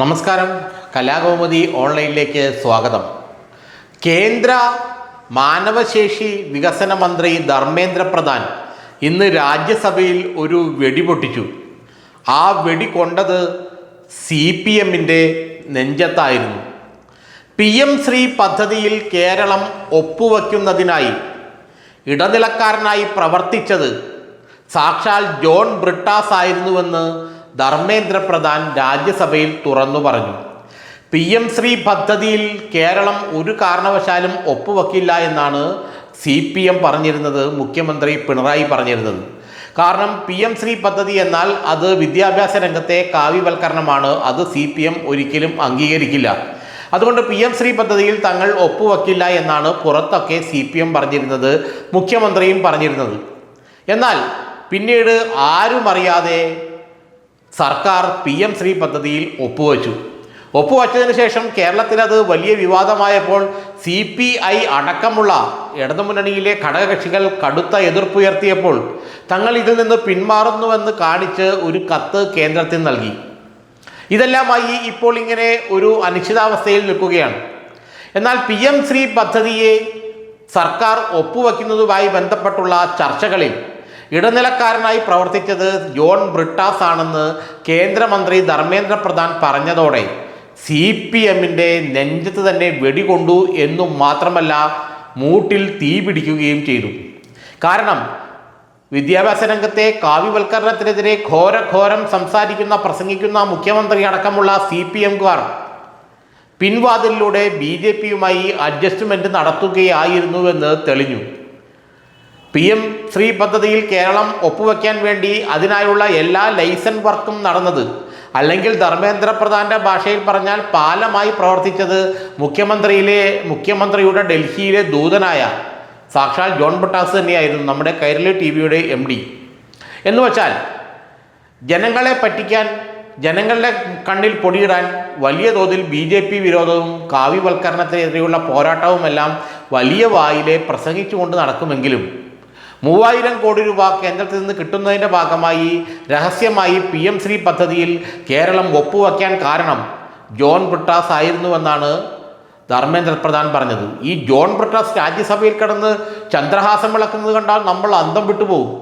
നമസ്കാരം. കലാകൗമുദി ഓൺലൈനിലേക്ക് സ്വാഗതം. കേന്ദ്ര മാനവശേഷി വികസന മന്ത്രി ധർമ്മേന്ദ്ര പ്രധാൻ ഇന്ന് രാജ്യസഭയിൽ ഒരു വെടി പൊട്ടിച്ചു. ആ വെടി കൊണ്ടത് CPMൻ്റെ നെഞ്ചത്തായിരുന്നു. PM ശ്രീ പദ്ധതിയിൽ കേരളം ഒപ്പുവയ്ക്കുന്നതിനായി ഇടനിലക്കാരനായി പ്രവർത്തിച്ചത് സാക്ഷാൽ ജോൺ ബ്രിട്ടാസ് ആയിരുന്നുവെന്ന് ധർമ്മേന്ദ്ര പ്രധാൻ രാജ്യസഭയിൽ തുറന്നു പറഞ്ഞു. PM ശ്രീ പദ്ധതിയിൽ കേരളം ഒരു കാരണവശാലും ഒപ്പുവെക്കില്ല എന്നാണ് CPM പറഞ്ഞിരുന്നത്, മുഖ്യമന്ത്രി പിണറായി പറഞ്ഞിരുന്നത്. കാരണം PM ശ്രീ പദ്ധതി എന്നാൽ അത് വിദ്യാഭ്യാസ രംഗത്തെ കാവ്യവൽക്കരണമാണ്. അത് CPM ഒരിക്കലും അംഗീകരിക്കില്ല. അതുകൊണ്ട് PM ശ്രീ പദ്ധതിയിൽ തങ്ങൾ ഒപ്പുവെക്കില്ല എന്നാണ് പുറത്തൊക്കെ CPM പറഞ്ഞിരുന്നത്, മുഖ്യമന്ത്രിയും പറഞ്ഞിരുന്നത്. എന്നാൽ പിന്നീട് ആരും അറിയാതെ സർക്കാർ PM ശ്രീ പദ്ധതിയിൽ ഒപ്പുവച്ചതിന് ശേഷം കേരളത്തിൽ അത് വലിയ വിവാദമായപ്പോൾ CPI അടക്കമുള്ള ഇടതുമുന്നണിയിലെ ഘടകകക്ഷികൾ കടുത്ത എതിർപ്പുയർത്തിയപ്പോൾ തങ്ങൾ ഇതിൽ നിന്ന് പിന്മാറുന്നുവെന്ന് കാണിച്ച് ഒരു കത്ത് കേന്ദ്രത്തിന് നൽകി. ഇതെല്ലാമായി ഇപ്പോൾ ഇങ്ങനെ ഒരു അനിശ്ചിതാവസ്ഥയിൽ നിൽക്കുകയാണ്. എന്നാൽ PM ശ്രീ പദ്ധതിയെ സർക്കാർ ഒപ്പുവെക്കുന്നതുമായി ബന്ധപ്പെട്ടുള്ള ചർച്ചകളിൽ ഇടനിലക്കാരനായി പ്രവർത്തിച്ചത് ജോൺ ബ്രിട്ടാസ് ആണെന്ന് കേന്ദ്രമന്ത്രി ധർമ്മേന്ദ്ര പ്രധാൻ പറഞ്ഞതോടെ CPMൻ്റെ നെഞ്ചത്ത് തന്നെ വെടികൊണ്ടു എന്നും മാത്രമല്ല മൂട്ടിൽ തീ പിടിക്കുകയും ചെയ്തു. കാരണം വിദ്യാഭ്യാസ രംഗത്തെ കാവ്യവൽക്കരണത്തിനെതിരെ ഘോരം പ്രസംഗിക്കുന്ന മുഖ്യമന്ത്രി അടക്കമുള്ള CPMകാർ പിൻവാതിലിലൂടെ BJPയുമായി അഡ്ജസ്റ്റ്മെൻറ്റ് നടത്തുകയായിരുന്നുവെന്ന് തെളിഞ്ഞു. PM ശ്രീ പദ്ധതിയിൽ കേരളം ഒപ്പുവെക്കാൻ വേണ്ടി അതിനായുള്ള എല്ലാ ലൈസൻസ് വർക്കും നടന്നത്, അല്ലെങ്കിൽ ധർമ്മേന്ദ്ര പ്രധാൻ്റെ ഭാഷയിൽ പറഞ്ഞാൽ പാലമായി പ്രവർത്തിച്ചത് മുഖ്യമന്ത്രിയുടെ ഡൽഹിയിലെ ദൂതനായ സാക്ഷാൽ ജോൺ ബ്രിട്ടാസ് തന്നെയായിരുന്നു, നമ്മുടെ കൈരളി TV MD. എന്ന് വച്ചാൽ ജനങ്ങളെ പറ്റിക്കാൻ, ജനങ്ങളുടെ കണ്ണിൽ പൊടിയിടാൻ വലിയ തോതിൽ BJP വിരോധവും കാവ്യവൽക്കരണത്തിനെതിരെയുള്ള പോരാട്ടവുമെല്ലാം വലിയ വായിലെ പ്രസംഗിച്ചുകൊണ്ട് നടക്കുമെങ്കിലും 3000 കോടി രൂപ കേന്ദ്രത്തിൽ നിന്ന് കിട്ടുന്നതിൻ്റെ ഭാഗമായി രഹസ്യമായി PM ശ്രീ പദ്ധതിയിൽ കേരളം ഒപ്പുവയ്ക്കാൻ കാരണം ജോൺ ബ്രിട്ടാസ് ആയിരുന്നുവെന്നാണ് ധർമ്മേന്ദ്ര പ്രധാൻ പറഞ്ഞത്. ഈ ജോൺ ബ്രിട്ടാസ് രാജ്യസഭയിൽ കിടന്ന് ചന്ദ്രഹാസം വിളക്കുന്നത് കണ്ടാൽ നമ്മൾ അന്തം വിട്ടുപോകും.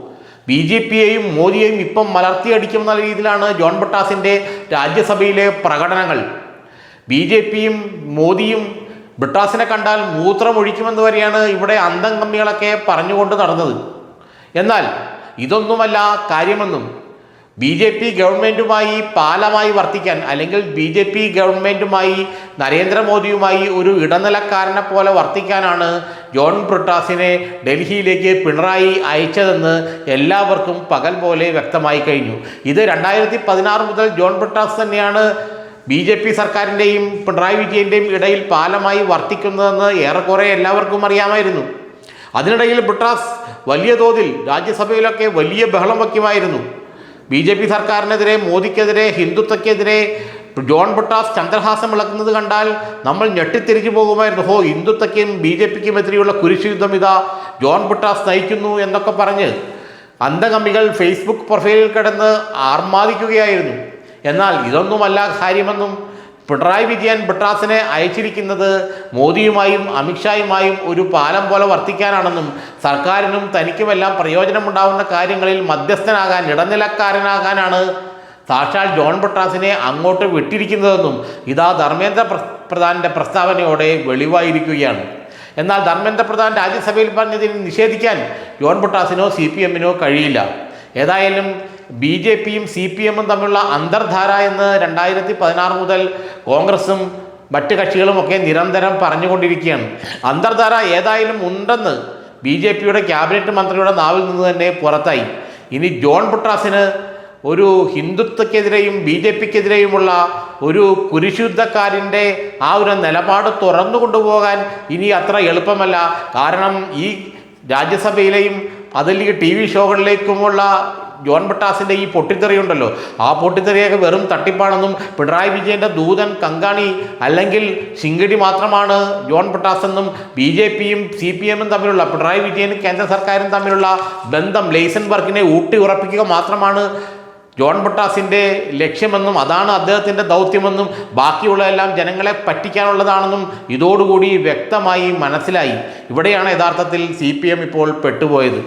BJPയെയും മോദിയെയും ഇപ്പം മലർത്തിയടിക്കുന്ന രീതിയിലാണ് ജോൺ ബ്രിട്ടാസിൻ്റെ രാജ്യസഭയിലെ പ്രകടനങ്ങൾ. BJPയും മോദിയും ബ്രിട്ടാസിനെ കണ്ടാൽ മൂത്രമൊഴിക്കുമെന്ന് വരെയാണ് ഇവിടെ അന്തം കമ്മികളൊക്കെ പറഞ്ഞുകൊണ്ട് നടന്നത്. എന്നാൽ ഇതൊന്നുമല്ല കാര്യമെന്നും BJP ഗവൺമെൻറ്റുമായി പാലമായി വർത്തിക്കാൻ, അല്ലെങ്കിൽ BJP ഗവൺമെൻറ്റുമായി നരേന്ദ്രമോദിയുമായി ഒരു ഇടനിലക്കാരനെ പോലെ വർത്തിക്കാനാണ് ജോൺ ബ്രിട്ടാസിനെ ഡൽഹിയിലേക്ക് പിണറായി അയച്ചതെന്ന് എല്ലാവർക്കും പകൽ പോലെ വ്യക്തമായി കഴിഞ്ഞു. ഇത് 2016 മുതൽ ജോൺ ബ്രിട്ടാസ് തന്നെയാണ് BJP സർക്കാരിൻ്റെയും പിണറായി വിജയൻ്റെയും ഇടയിൽ പാലമായി വർത്തിക്കുന്നതെന്ന് ഏറെക്കുറെ എല്ലാവർക്കും അറിയാമായിരുന്നു. അതിനിടയിൽ ബ്രിട്ടാസ് വലിയ തോതിൽ രാജ്യസഭയിലൊക്കെ വലിയ ബഹളം വയ്ക്കുമായിരുന്നു. BJP സർക്കാരിനെതിരെ, മോദിക്കെതിരെ, ഹിന്ദുത്വക്കെതിരെ ജോൺ ബ്രിട്ടാസ് ചന്ദ്രഹാസം വിളക്കുന്നത് കണ്ടാൽ നമ്മൾ ഞെട്ടിത്തിരിച്ചു പോകുമായിരുന്നു. ഹിന്ദുത്വയ്ക്കും BJPക്കും എതിരെയുള്ള കുരിശുയുദ്ധം ഇതാ ജോൺ ബ്രിട്ടാസ് നയിക്കുന്നു എന്നൊക്കെ പറഞ്ഞ് അന്തകമ്മികൾ ഫേസ്ബുക്ക് പ്രൊഫൈലിൽ കിടന്ന് ആർമാദിക്കുകയായിരുന്നു. എന്നാൽ ഇതൊന്നുമല്ല കാര്യമെന്നും പിണറായി വിജയൻ ബ്രിട്ടാസിനെ അയച്ചിരിക്കുന്നത് മോദിയുമായും അമിത്ഷായുമായും ഒരു പാലം പോലെ വർത്തിക്കാനാണെന്നും സർക്കാരിനും തനിക്കുമെല്ലാം പ്രയോജനമുണ്ടാകുന്ന കാര്യങ്ങളിൽ മധ്യസ്ഥനാകാൻ, ഇടനിലക്കാരനാകാനാണ് സാക്ഷാൽ ജോൺ ബ്രിട്ടാസിനെ അങ്ങോട്ട് വിട്ടിരിക്കുന്നതെന്നും ഇതാ ധർമ്മേന്ദ്ര പ്രധാൻ്റെ പ്രസ്താവനയോടെ വെളിവായിരിക്കുകയാണ്. എന്നാൽ ധർമ്മേന്ദ്ര പ്രധാൻ രാജ്യസഭയിൽ പറഞ്ഞതിന് നിഷേധിക്കാൻ ജോൺ ബ്രിട്ടാസിനോ CPMനോ കഴിയില്ല. ഏതായാലും BJPയും CPMും തമ്മിലുള്ള അന്തർധാര എന്ന് 2016 മുതൽ കോൺഗ്രസും മറ്റ് കക്ഷികളുമൊക്കെ നിരന്തരം പറഞ്ഞുകൊണ്ടിരിക്കുകയാണ്. അന്തർധാര ഏതായാലും ഉണ്ടെന്ന് BJPയുടെ ക്യാബിനറ്റ് മന്ത്രിയുടെ നാവിൽ നിന്ന് തന്നെ പുറത്തായി. ഇനി ജോൺ ബ്രിട്ടാസിന് ഒരു ഹിന്ദുത്വക്കെതിരെയും BJPക്കെതിരെയുമുള്ള ഒരു കുരിശുദ്ധക്കാരൻ്റെ ആ ഒരു നിലപാട് തുറന്നു കൊണ്ടുപോകാൻ ഇനി അത്ര എളുപ്പമല്ല. കാരണം ഈ രാജ്യസഭയിലെയും അതല്ലെങ്കിൽ TV ഷോകളിലേക്കുമുള്ള ജോൺ ബ്രിട്ടാസിൻ്റെ ഈ പൊട്ടിത്തെറിയുണ്ടല്ലോ, ആ പൊട്ടിത്തെറിയൊക്കെ വെറും തട്ടിപ്പാണെന്നും പിണറായി വിജയൻ്റെ ദൂതൻ കങ്കാണി അല്ലെങ്കിൽ ശിങ്കിടി മാത്രമാണ് ജോൺ ബ്രിട്ടാസ് എന്നും BJPയും CPMും തമ്മിലുള്ള, പിണറായി വിജയനും കേന്ദ്ര സർക്കാരും തമ്മിലുള്ള ബന്ധം ലൈസൻസ് വർക്കിനെ ഊട്ടി ഉറപ്പിക്കുക മാത്രമാണ് ജോൺ ബ്രിട്ടാസിൻ്റെ ലക്ഷ്യമെന്നും അതാണ് അദ്ദേഹത്തിൻ്റെ ദൗത്യമെന്നും ബാക്കിയുള്ളതെല്ലാം ജനങ്ങളെ പറ്റിക്കാനുള്ളതാണെന്നും ഇതോടുകൂടി വ്യക്തമായി മനസ്സിലായി. ഇവിടെയാണ് യഥാർത്ഥത്തിൽ CPM ഇപ്പോൾ പെട്ടുപോയത്.